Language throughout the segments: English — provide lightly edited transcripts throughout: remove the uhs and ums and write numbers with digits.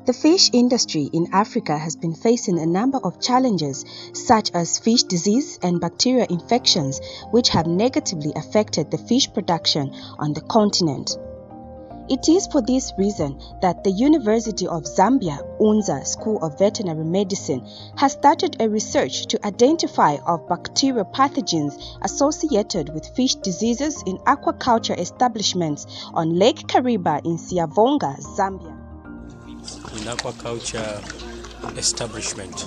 The fish industry in Africa has been facing a number of challenges such as fish disease and bacterial infections which have negatively affected the fish production on the continent. It is for this reason that the University of Zambia Unza School of Veterinary Medicine has started a research to identify of bacterial pathogens associated with fish diseases in aquaculture establishments on Lake Kariba in Siavonga, Zambia. In aquaculture establishment,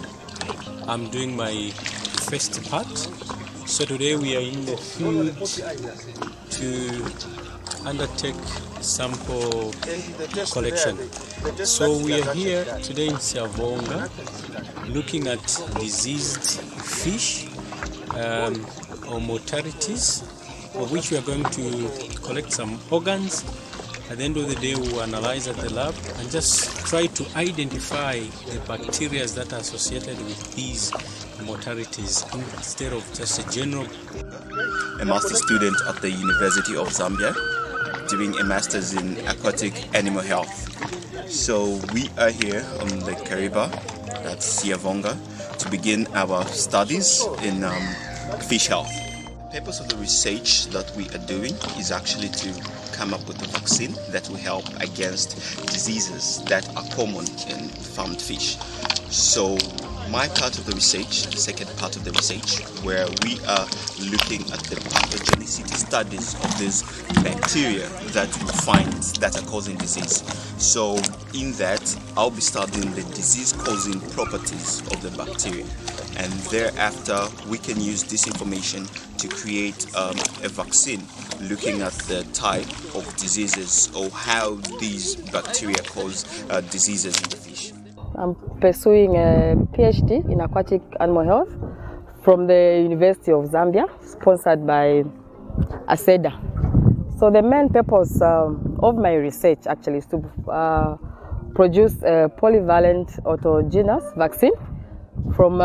I'm doing my first part. So today we are in the field to undertake sample collection. So we are here today in Siavonga looking at diseased fish or mortalities, of which we are going to collect some organs. At the end of the day, we will analyze at the lab and just try to identify the bacteria that are associated with these mortalities instead of just a general. A master's student at the University of Zambia doing a master's in aquatic animal health. So we are here on the Kariba, that's Siavonga, to begin our studies in fish health. The purpose of the research that we are doing is actually to come up with a vaccine that will help against diseases that are common in farmed fish. So my part of the research, the second part of the research, where we are looking at the pathogenicity studies of these bacteria that we find that are causing disease. So in that, I'll be studying the disease-causing properties of the bacteria. And thereafter, we can use this information to create a vaccine looking at the type of diseases or how these bacteria cause diseases in the fish. I'm pursuing a PhD in aquatic animal health from the University of Zambia, sponsored by ASEDA. So the main purpose of my research actually is to produce a polyvalent autogenous vaccine from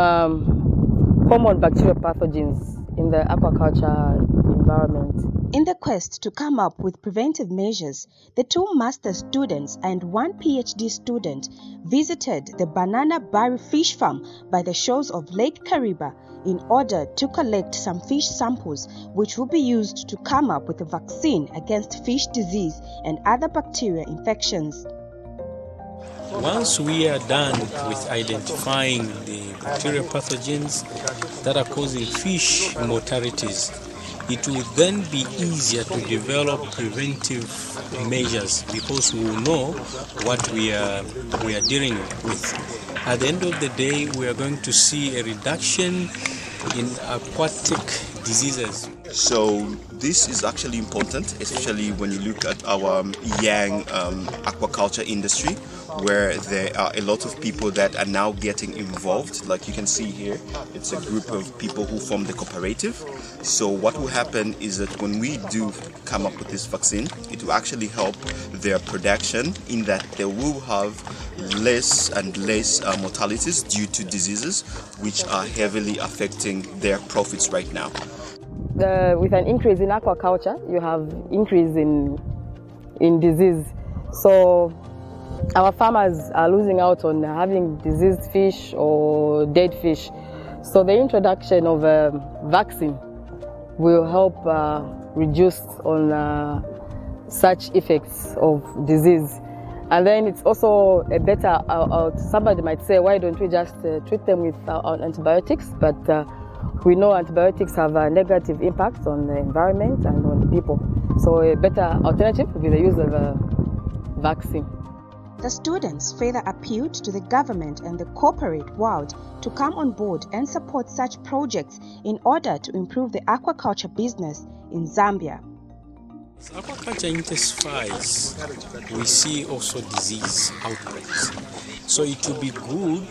common bacterial pathogens in the aquaculture environment. In the quest to come up with preventive measures, the two master students and one PhD student visited the Banana Barry fish farm by the shores of Lake Kariba in order to collect some fish samples which will be used to come up with a vaccine against fish disease and other bacterial infections. Once we are done with identifying the bacterial pathogens that are causing fish mortalities, it will then be easier to develop preventive measures because we will know what we are dealing with. At the end of the day, we are going to see a reduction in aquatic diseases. So this is actually important, especially when you look at our young aquaculture industry, where there are a lot of people that are now getting involved. Like you can see here, it's a group of people who form the cooperative. So what will happen is that when we do come up with this vaccine, it will actually help their production in that they will have less and less mortalities due to diseases which are heavily affecting their profits right now. With an increase in aquaculture, you have increase in disease. So our farmers are losing out on having diseased fish or dead fish. So the introduction of a vaccine will help reduce on such effects of disease. And then it's also a better, somebody might say, why don't we just treat them with antibiotics? But we know antibiotics have a negative impact on the environment and on people. So a better alternative would be the use of a vaccine. The students further appealed to the government and the corporate world to come on board and support such projects in order to improve the aquaculture business in Zambia. As aquaculture intensifies, we see also disease outbreaks. So it will be good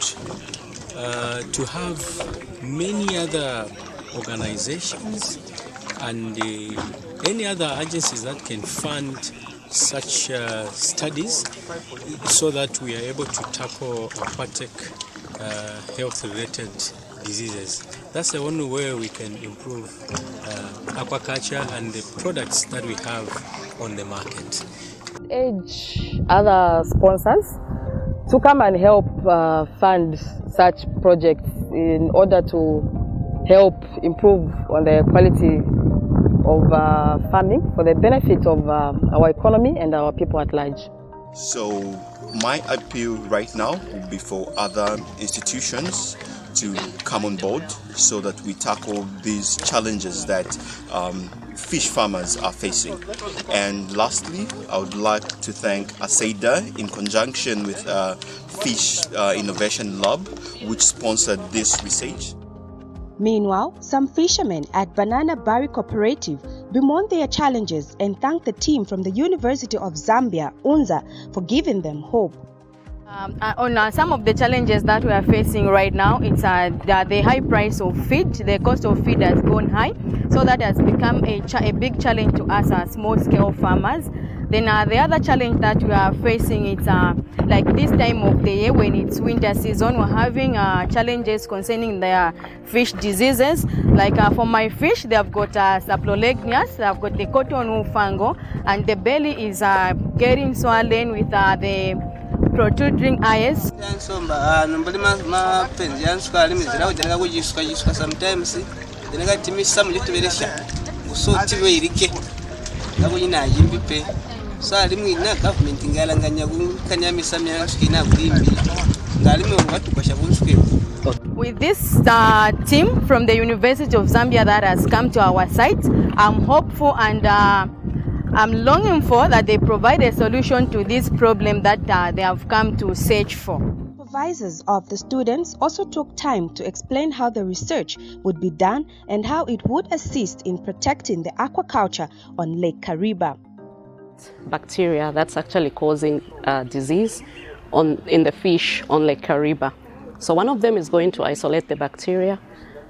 to have many other organizations and any other agencies that can fund such studies so that we are able to tackle aquatic health-related diseases. That's the only way we can improve aquaculture and the products that we have on the market. Urge other sponsors to come and help fund such projects in order to help improve on the quality of farming for the benefit of our economy and our people at large. So my appeal right now will be for other institutions to come on board so that we tackle these challenges that fish farmers are facing. And lastly, I would like to thank ASEIDA in conjunction with Fish Innovation Lab, which sponsored this research. Meanwhile, some fishermen at Banana Berry Cooperative bemoan their challenges and thank the team from the University of Zambia, UNZA, for giving them hope. On some of the challenges that we are facing right now, it's the high price of feed. The cost of feed has gone high, so that has become a big challenge to us as small-scale farmers. Then the other challenge that we are facing is like this time of the year when it's winter season, we're having challenges concerning their fish diseases. Like for my fish, they have got saplolegnias, they have got the cotton wool fungal, and the belly is getting swollen with the protruding eyes. With this team from the University of Zambia that has come to our site, I'm hopeful and I'm longing for that they provide a solution to this problem that they have come to search for. Supervisors of the students also took time to explain how the research would be done and how it would assist in protecting the aquaculture on Lake Kariba. Bacteria that's actually causing disease in the fish on Lake Kariba. So one of them is going to isolate the bacteria.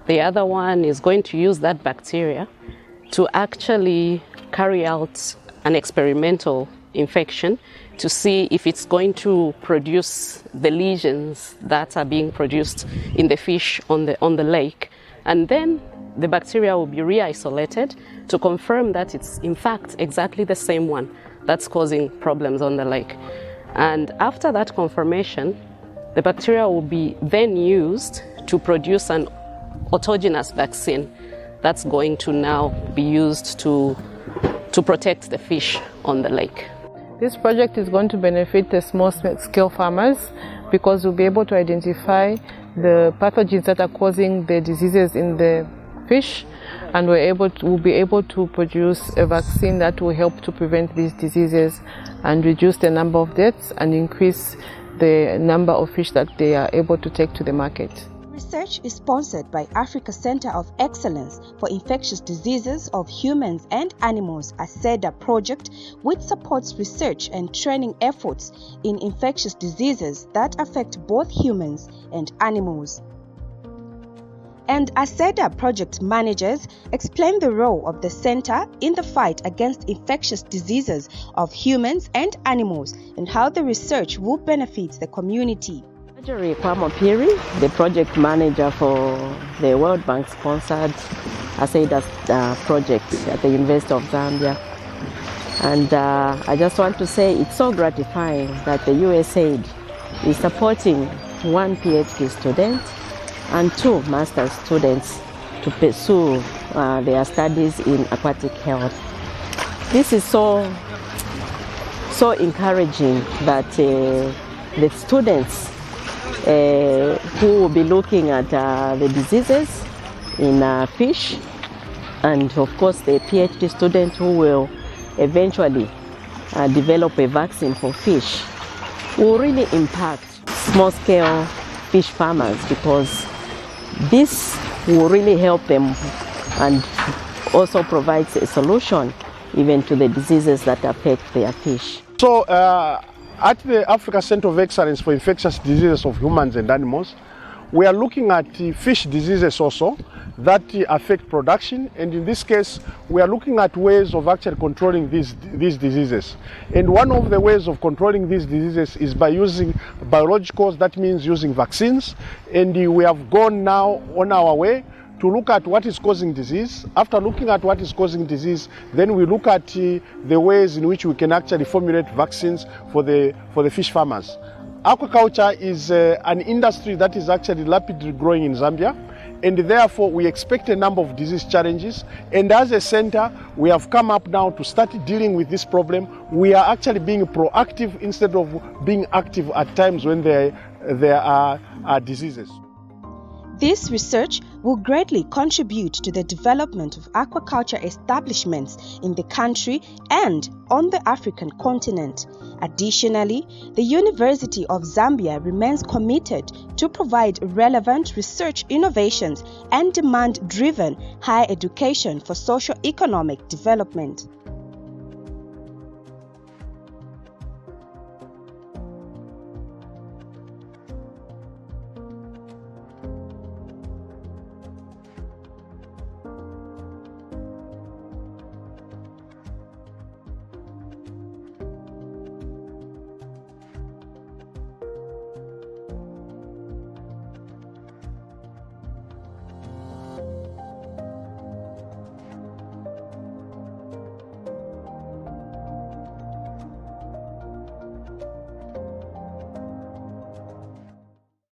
The other one is going to use that bacteria to actually carry out an experimental infection to see if it's going to produce the lesions that are being produced in the fish on the lake. And then the bacteria will be re-isolated to confirm that it's in fact exactly the same one that's causing problems on the lake. And after that confirmation, the bacteria will be then used to produce an autogenous vaccine that's going to now be used to protect the fish on the lake. This project is going to benefit the small-scale farmers because we'll be able to identify the pathogens that are causing the diseases in the fish, and we'll be able to produce a vaccine that will help to prevent these diseases and reduce the number of deaths and increase the number of fish that they are able to take to the market. Research is sponsored by Africa Center of Excellence for Infectious Diseases of Humans and Animals, ASEIDA project, which supports research and training efforts in infectious diseases that affect both humans and animals. And ASEIDA project managers explain the role of the center in the fight against infectious diseases of humans and animals and how the research will benefit the community. The project manager for the World Bank sponsored ASEIDA project at the University of Zambia. And I just want to say it's so gratifying that the USAID is supporting one PhD student and 2 master's students to pursue their studies in aquatic health. This is so encouraging that the students who will be looking at the diseases in fish, and of course the PhD student who will eventually develop a vaccine for fish, will really impact small-scale fish farmers, because this will really help them and also provides a solution even to the diseases that affect their fish. So at the Africa Center of Excellence for Infectious Diseases of Humans and Animals, we are looking at fish diseases also that affect production, and in this case we are looking at ways of actually controlling these diseases. And one of the ways of controlling these diseases is by using biologicals, that means using vaccines, and we have gone now on our way to look at what is causing disease. After looking at what is causing disease, then we look at the ways in which we can actually formulate vaccines for the fish farmers. Aquaculture is an industry that is actually rapidly growing in Zambia, and therefore we expect a number of disease challenges. And as a center, we have come up now to start dealing with this problem. We are actually being proactive instead of being active at times when there are diseases. This research will greatly contribute to the development of aquaculture establishments in the country and on the African continent. Additionally, the University of Zambia remains committed to provide relevant research innovations and demand-driven higher education for socio-economic development.